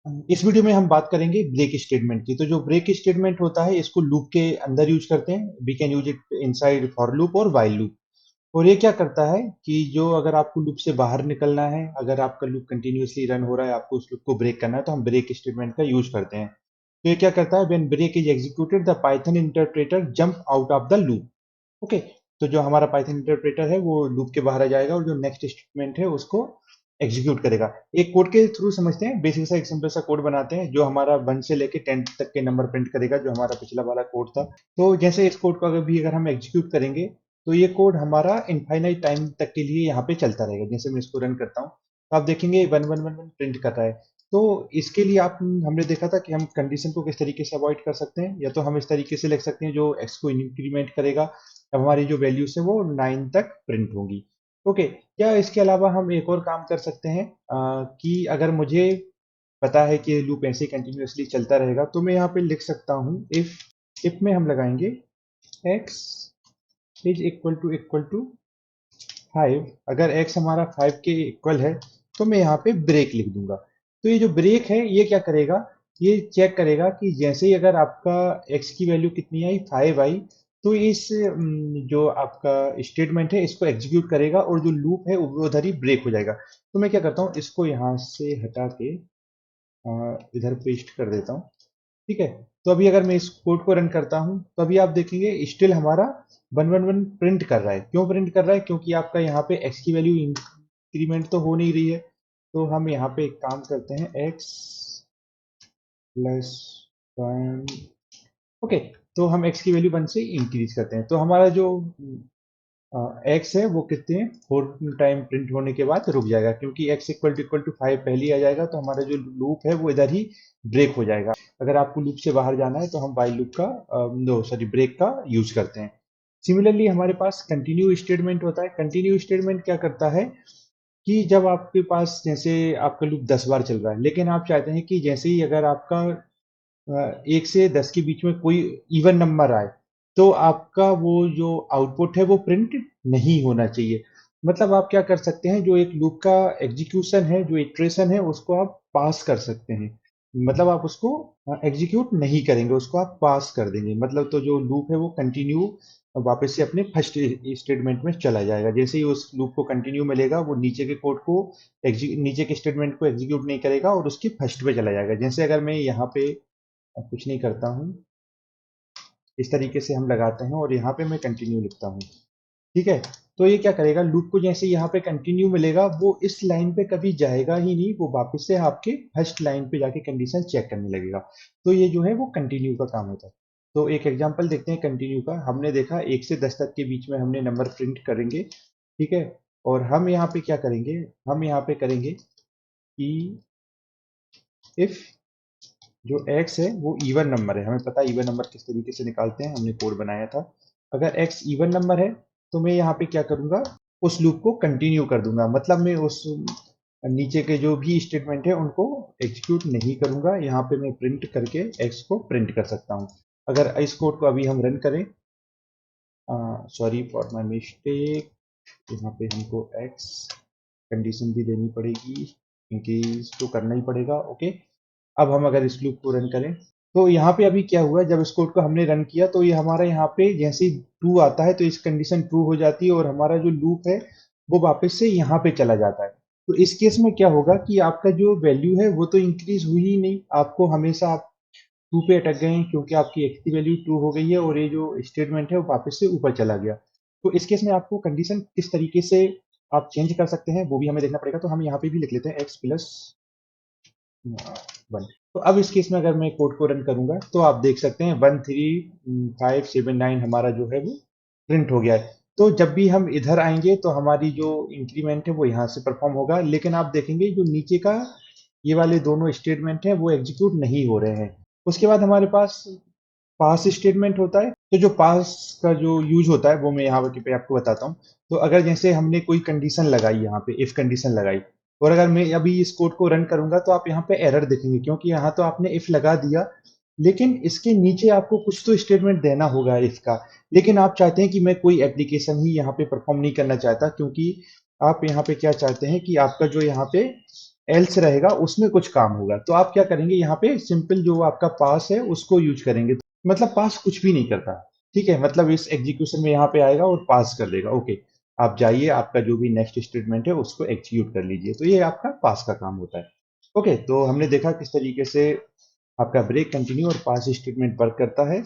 इस वीडियो में हम बात करेंगे ब्रेक स्टेटमेंट की। तो जो ब्रेक स्टेटमेंट होता है इसको लूप के अंदर यूज करते हैं। We can use it inside for loop और वाइल लूप। और ये क्या करता है कि जो अगर आपको लूप से बाहर निकलना है, अगर आपका लूप कंटिन्यूअसली रन हो रहा है, आपको उस लूप को ब्रेक करना है, तो हम ब्रेक स्टेटमेंट का यूज करते हैं। तो ये क्या करता है, when break is executed the Python interpreter jump out of the loop. Okay. तो जो हमारा पाइथन इंटरप्रेटर है वो लूप के बाहर आ जाएगा और जो नेक्स्ट स्टेटमेंट है उसको एग्जीक्यूट करेगा। एक कोड के थ्रू समझते हैं, बेसिक सा एक सिंपल सा कोड बनाते हैं जो हमारा 1 से लेके 10 तक के नंबर प्रिंट करेगा, जो हमारा पिछला वाला कोड था। तो जैसे इस कोड को अगर हम एग्जीक्यूट करेंगे तो ये कोड हमारा इनफाइनाइट टाइम तक के लिए यहाँ पे चलता रहेगा। जैसे मैं इसको रन करता हूँ तो आप देखेंगे 1111 प्रिंट कर रहा है। तो इसके लिए आप हमने देखा था कि हम कंडीशन को किस तरीके से अवॉइड कर सकते हैं, या तो हम इस तरीके से लिख सकते हैं जो एक्स को इंक्रीमेंट करेगा, अब हमारी जो वैल्यूज है वो 9 तक प्रिंट होंगी। ओके। या इसके अलावा हम एक और काम कर सकते हैं कि अगर मुझे पता है कि लूप ऐसे कंटिन्यूअसली चलता रहेगा तो मैं यहाँ पे लिख सकता हूँ इफ में हम लगाएंगे x इज इक्वल टू 5। अगर x हमारा 5 के इक्वल है तो मैं यहाँ पे ब्रेक लिख दूंगा। तो ये जो ब्रेक है ये क्या करेगा, ये चेक करेगा कि जैसे ही अगर आपका x की वैल्यू कितनी आई, 5 आई, तो इस जो आपका स्टेटमेंट है इसको एग्जीक्यूट करेगा और जो लूप है वो उधर ही ब्रेक हो जाएगा। तो मैं क्या करता हूँ, इसको यहाँ से हटा के इधर पेस्ट कर देता हूँ। ठीक है। तो अभी अगर मैं इस कोड को रन करता हूँ तो अभी आप देखेंगे स्टिल हमारा 111 प्रिंट कर रहा है। क्यों प्रिंट कर रहा है? क्योंकि आपका यहाँ पे x की वैल्यू इंक्रीमेंट तो हो नहीं रही है। तो हम यहाँ पे एक काम करते हैं, x प्लस 1। ओके। तो हम x की वैल्यू 1 से इंक्रीज करते हैं तो हमारा जो x है वो कितने 4 टाइम प्रिंट होने के बाद रुक जाएगा, क्योंकि x इक्वल टू 5 पहले ही आ जाएगा तो हमारा जो लूप है वो इधर ही ब्रेक हो जाएगा। अगर आपको लूप से बाहर जाना है तो हम वाइल लूप का नो सॉरी ब्रेक का यूज करते हैं। सिमिलरली हमारे पास कंटिन्यू स्टेटमेंट होता है। कंटिन्यू स्टेटमेंट क्या करता है कि जब आपके पास जैसे आपका लूप 10 बार चल रहा है, लेकिन आप चाहते हैं कि जैसे ही अगर आपका 1 से 10 के बीच में कोई इवन नंबर आए तो आपका वो जो आउटपुट है वो प्रिंट नहीं होना चाहिए। मतलब आप क्या कर सकते हैं, जो एक लूप का एग्जीक्यूशन है, जो इटरेशन है, उसको आप पास कर सकते हैं। मतलब आप उसको एग्जीक्यूट नहीं करेंगे, उसको आप पास कर देंगे। मतलब तो जो लूप है वो कंटिन्यू वापस से अपने फर्स्ट स्टेटमेंट में चला जाएगा। जैसे ही उस लूप को कंटिन्यू मिलेगा वो नीचे के कोड को नीचे के स्टेटमेंट को एग्जीक्यूट नहीं करेगा और उसकी फर्स्ट पे चला जाएगा। जैसे अगर मैं यहाँ पे अब कुछ नहीं करता हूँ, इस तरीके से हम लगाते हैं और यहाँ पे मैं कंटिन्यू लिखता हूँ। ठीक है। तो ये क्या करेगा, लूप को जैसे यहाँ पे कंटिन्यू मिलेगा वो इस लाइन पे कभी जाएगा ही नहीं, वो वापस से आपके फर्स्ट लाइन पे जाके कंडीशन चेक करने लगेगा। तो ये जो है वो कंटिन्यू का काम होता है। तो एक एग्जांपल देखते हैं कंटिन्यू का। हमने देखा 1 से 10 तक के बीच में हमने नंबर प्रिंट करेंगे। ठीक है। और हम यहाँ पे क्या करेंगे, हम यहाँ पे करेंगे कि इफ जो x है वो इवन नंबर है, हमें पता है इवन नंबर किस तरीके से निकालते हैं, हमने कोड बनाया था। अगर x इवन नंबर है तो मैं यहाँ पे क्या करूंगा, उस लूप को कंटिन्यू कर दूंगा। मतलब मैं उस नीचे के जो भी स्टेटमेंट है उनको एग्जीक्यूट नहीं करूंगा, यहाँ पे मैं प्रिंट करके x को प्रिंट कर सकता हूँ। अगर इस कोड को अभी हम रन करें, सॉरी फॉर माई मिस्टेक, यहाँ पे हमको x कंडीशन भी देनी पड़ेगी, इंक्रीज तो करना ही पड़ेगा। ओके। अब हम अगर इस लूप को रन करें तो यहाँ पे अभी क्या हुआ, जब इस कोड को हमने रन किया तो ये हमारा यहाँ पे जैसे ही ट्रू आता है तो इस कंडीशन ट्रू हो जाती है और हमारा जो लूप है वो वापस से यहाँ पे चला जाता है। तो इस केस में क्या होगा कि आपका जो वैल्यू है वो तो इंक्रीज हुई ही नहीं, आपको हमेशा आप टू पे अटक गए हैं, क्योंकि आपकी एक्स की वैल्यू टू हो गई है और ये जो स्टेटमेंट है वो वापस से ऊपर चला गया। तो इस केस में आपको कंडीशन किस तरीके से आप चेंज कर सकते हैं वो भी हमें देखना पड़ेगा। तो हम यहाँ पे भी लिख लेते हैं एक्स प्लस 1। तो अब इस केस में अगर मैं कोड को रन करूंगा तो आप देख सकते हैं 13579 हमारा जो है वो प्रिंट हो गया है। तो जब भी हम इधर आएंगे तो हमारी जो इंक्रीमेंट है वो यहाँ से परफॉर्म होगा, लेकिन आप देखेंगे जो नीचे का ये वाले दोनों स्टेटमेंट हैं वो एग्जीक्यूट नहीं हो रहे हैं। उसके बाद हमारे पास पास स्टेटमेंट होता है। तो जो पास का जो यूज होता है वो मैं यहाँ पे आपको बताता हूँ। तो अगर जैसे हमने कोई कंडीशन लगाई, यहाँ पे इफ कंडीशन लगाई, और अगर मैं अभी इस कोड को रन करूंगा तो आप यहाँ पे एरर देखेंगे, क्योंकि यहाँ तो आपने इफ लगा दिया लेकिन इसके नीचे आपको कुछ तो स्टेटमेंट देना होगा इफ का। लेकिन आप चाहते हैं कि मैं कोई एप्लीकेशन ही यहाँ पे परफॉर्म नहीं करना चाहता, क्योंकि आप यहाँ पे क्या चाहते हैं कि आपका जो यहाँ पे एल्स रहेगा उसमें कुछ काम होगा। तो आप क्या करेंगे यहाँ पे सिंपल जो आपका पास है उसको यूज करेंगे। मतलब पास कुछ भी नहीं करता, ठीक है, मतलब इस एग्जीक्यूशन में यहाँ पे आएगा और पास कर देगा। ओके, आप जाइए, आपका जो भी नेक्स्ट स्टेटमेंट है उसको एग्जीक्यूट कर लीजिए। तो ये आपका पास का काम होता है। ओके, तो हमने देखा किस तरीके से आपका ब्रेक, कंटिन्यू और पास स्टेटमेंट वर्क करता है।